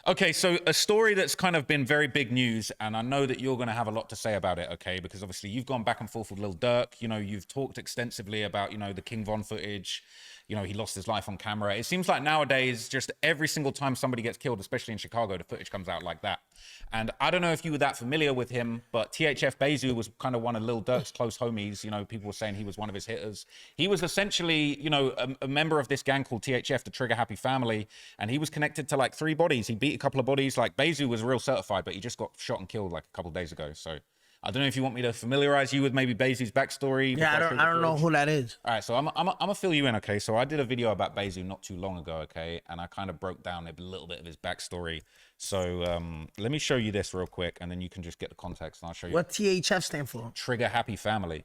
Okay, so a story that's kind of been very big news, and I know that you're going to have a lot to say about it, okay? Because obviously you've gone back and forth with Lil Durk. You know, you've talked extensively about, you know, the King Von footage. You know, he lost his life on camera. It seems like nowadays, just every single time somebody gets killed, especially in Chicago, the footage comes out like that. And I don't know if you were that familiar with him, but THF Bayzoo was kind of one of Lil Durk's close homies. You know, people were saying he was one of his hitters. He was essentially, you know, a member of this gang called THF, the Trigger Happy Family, and he was connected to like 3 bodies. He beat a couple of bodies. Like Bayzoo was real certified, but he just got shot and killed like a couple of days ago. So I don't know if you want me to familiarize you with maybe Bayzoo's backstory. Yeah, I don't know who that is. All right, so I'm gonna fill you in, okay? So I did a video about Bayzoo not too long ago, okay? And I kind of broke down a little bit of his backstory. So let me show you this real quick, and then you can just get the context, and I'll show you. What THF stand for? Trigger Happy Family.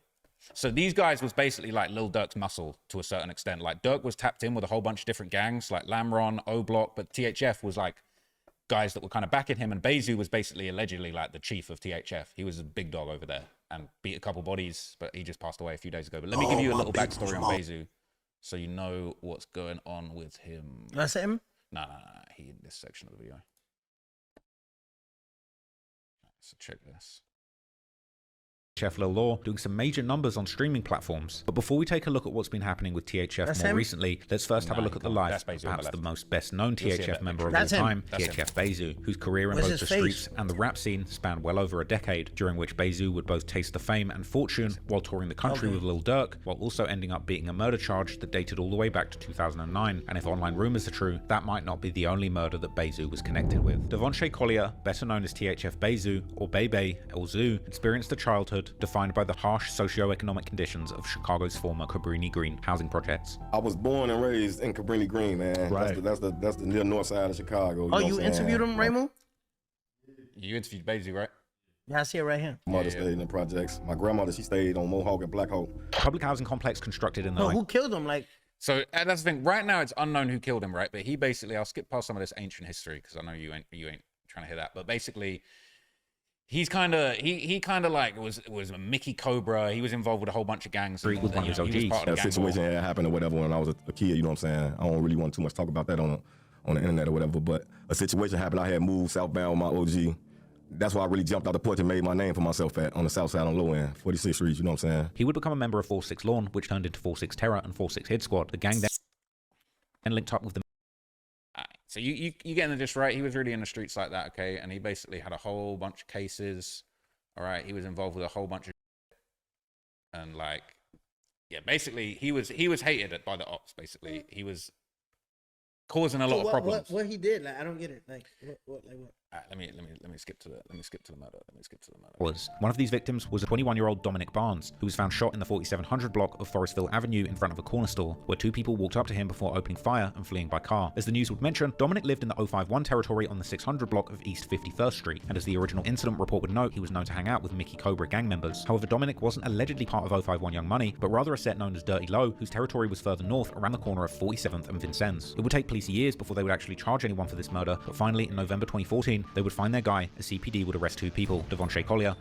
So these guys was basically like Lil Durk's muscle to a certain extent. Like Durk was tapped in with a whole bunch of different gangs, like Lamron, O Block, but THF was like guys that were kind of backing him, and Bayzoo was basically allegedly like the chief of THF. He was a big dog over there and beat a couple bodies, but he just passed away a few days ago. But let me give you a little backstory on Bayzoo so you know what's going on with him. That's him? No, he in this section of the video. So check this. THF Lil Law doing some major numbers on streaming platforms. But before we take a look at what's been happening with THF more recently, let's first have a look at the life of perhaps the most best-known THF member of all time, THF Bayzoo, whose career in both the streets and the rap scene spanned well over a decade, during which Bayzoo would both taste the fame and fortune while touring the country with Lil Durk, while also ending up beating a murder charge that dated all the way back to 2009. And if online rumors are true, that might not be the only murder that Bayzoo was connected with. Devontae Collier, better known as THF Bayzoo, or Bebe, or Zoo, experienced a childhood defined by the harsh socio-economic conditions of Chicago's former Cabrini Green housing projects. I was born and raised in Cabrini Green, man. Right. That's the near north side of Chicago. Oh, you interviewed him, Raymond? You interviewed Bayzoo, right? Yeah, I see it right here. My mother stayed in the projects. My grandmother, she stayed on Mohawk and Black Hawk. Public housing complex constructed in the... No, who killed him? Like... So that's the thing. Right now, it's unknown who killed him, right? But he basically... I'll skip past some of this ancient history because I know you ain't trying to hear that. But basically... He's kind of he kind of like was a Mickey Cobra. He was involved with a whole bunch of gangs. With one of his OGs. That situation had happened or whatever when I was a kid. You know what I'm saying? I don't really want too much talk about that on the internet or whatever. But a situation happened. I had moved southbound with my OG. That's why I really jumped out the porch and made my name for myself on the south side on low end, 46th Street. You know what I'm saying? He would become a member of 4-6 Lawn, which turned into 4-6 Terror and 4-6 Hid Squad. The gang then linked up with the... So you getting this right? He was really in the streets like that, okay? And he basically had a whole bunch of cases. All right, he was involved with a whole bunch of and like, yeah, basically he was hated by the ops. Basically, he was causing a lot of problems. What he did? Like, I don't get it. Like what? Let me skip to the murder. Was one of these victims was a 21-year-old Dominic Barnes, who was found shot in the 4700 block of Forestville Avenue in front of a corner store, where 2 people walked up to him before opening fire and fleeing by car. As the news would mention, Dominic lived in the 051 territory on the 600 block of East 51st Street, and as the original incident report would note, he was known to hang out with Mickey Cobra gang members. However, Dominic wasn't allegedly part of 051 Young Money, but rather a set known as Dirty Low, whose territory was further north around the corner of 47th and Vincennes. It would take police years before they would actually charge anyone for this murder, but finally in November 2014, they would find their guy. A CPD would arrest 2 people, Devontae Collier.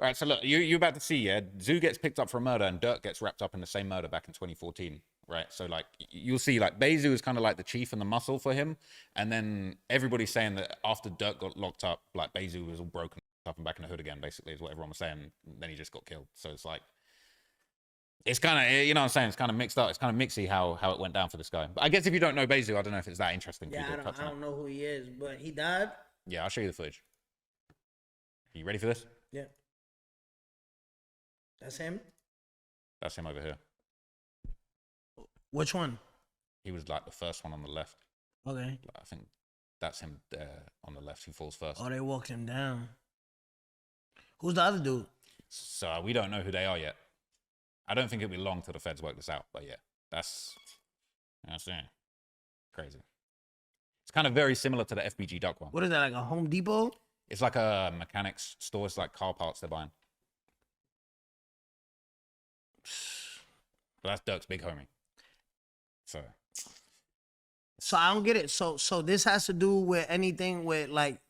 All right, so look, you're about to see, yeah, Zoo gets picked up for a murder and Durk gets wrapped up in the same murder back in 2014. Right, so like you'll see, like Bayzoo is kind of like the chief and the muscle for him, and then everybody's saying that after Durk got locked up, like Bayzoo was all broken up and back in the hood again. Basically, is what everyone was saying. And then he just got killed. So it's like, it's kind of, you know what I'm saying? It's kind of mixed up. It's kind of mixy how it went down for this guy. But I guess if you don't know Bayzoo, I don't know if it's that interesting. Yeah, I don't know who he is, but he died. Yeah, I'll show you the footage. Are you ready for this? Yeah. That's him. That's him over here. Which one? He was like the first one on the left. Okay. I think that's him there on the left who falls first. Oh, they walked him down. Who's the other dude? So we don't know who they are yet. I don't think it'll be long till the feds work this out. But yeah, that's crazy. It's kind of very similar to the FBG Duck one. What is that, like a Home Depot? It's like a mechanics store. It's like car parts they're buying. But that's Durk's big homie. So So I don't get it. So this has to do with anything with like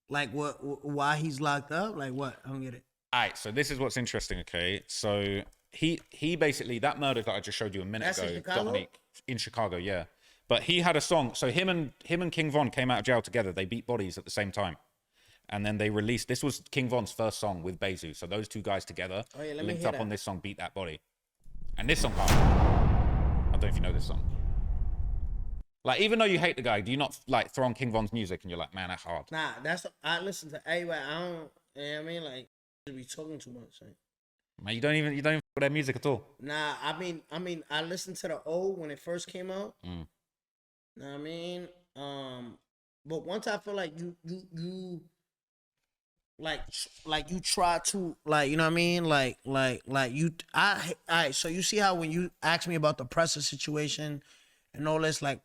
what why he's locked up? Like what? I don't get it. All right, so this is what's interesting, okay? So he basically, that murder that I just showed you a minute ago, in Chicago? Dominique, in Chicago, yeah. But he had a song. So him and King Von came out of jail together. They beat bodies at the same time. And then they released, this was King Von's first song with Bayzoo. So those two guys together linked up on this song, Beat That Body. And this song, I don't know if you know this song. Like, even though you hate the guy, do you not like throw on King Von's music and you're like, man, that's hard? Nah, I listen to everybody. I don't, you know what I mean? Like, be talking too much. Like. Man, you don't even for their music at all. Nah, I mean, I listened to the old when it first came out. Know what I mean? But once I feel like you like you try to, like, you know what I mean? Like you, alright, so you see how when you ask me about the Pressa situation and all this, like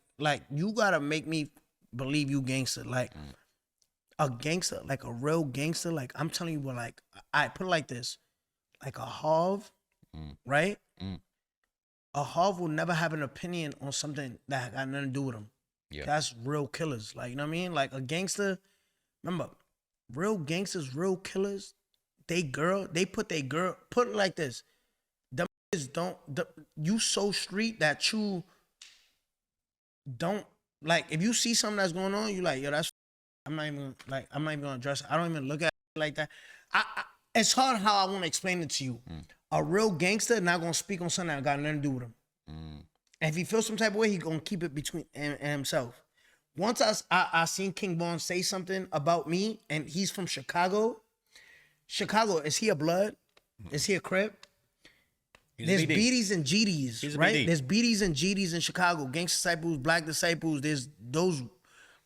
you gotta make me believe you gangster. Like a gangster, like a real gangster, like I'm telling you, but like I put it like this. Like a Harv, right? A Harv will never have an opinion on something that got nothing to do with him. Yeah. That's real killers. Like, you know what I mean? Like a gangster, remember, real gangsters, real killers, put it like this. Them you so street that you don't, like, if you see something that's going on, you like, yo, I'm not even gonna address it. I don't even look at it like that. It's hard how I want to explain it to you. A real gangster not gonna speak on something that got nothing to do with him. And if he feels some type of way, he gonna keep it between and himself. Once I seen King Von say something about me, and he's from Chicago. Chicago, is he a blood? Is he a Crip? There's BDs and GDs, right? BD. There's BDs and GDs in Chicago. Gangsta Disciples, Black Disciples. There's those.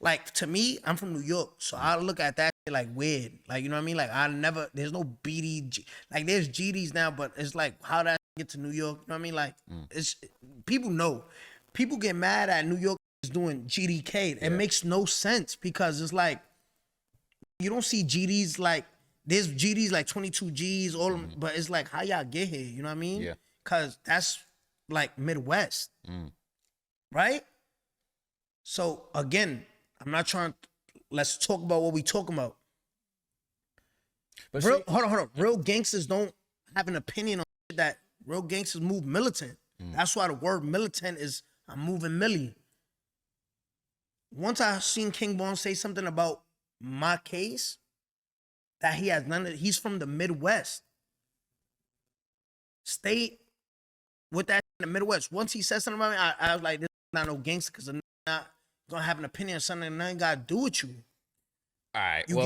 Like, to me, I'm from New York, so I look at that like weird. Like, you know what I mean? Like, there's no BD. Like, there's GDs now, but it's like, how that get to New York? You know what I mean? Like, it's, people know. People get mad at New York is doing GDK. It makes no sense because it's like, you don't see GDs like, there's GDs like 22 Gs, all of them, but it's like, how y'all get here? You know what I mean? Yeah. Because that's like Midwest. Right? So, again, I'm not trying. Let's talk about what we talking about. But hold on. Real gangsters don't have an opinion on that. Real gangsters move militant. That's why the word militant is I'm moving millie. Once I seen King Von say something about my case, that he has none of. He's from the Midwest. Stay with that in the Midwest. Once he said something about me, I was like, this is not no gangster because I'm not gonna have an opinion on something that nothing got to do with you. All right. You get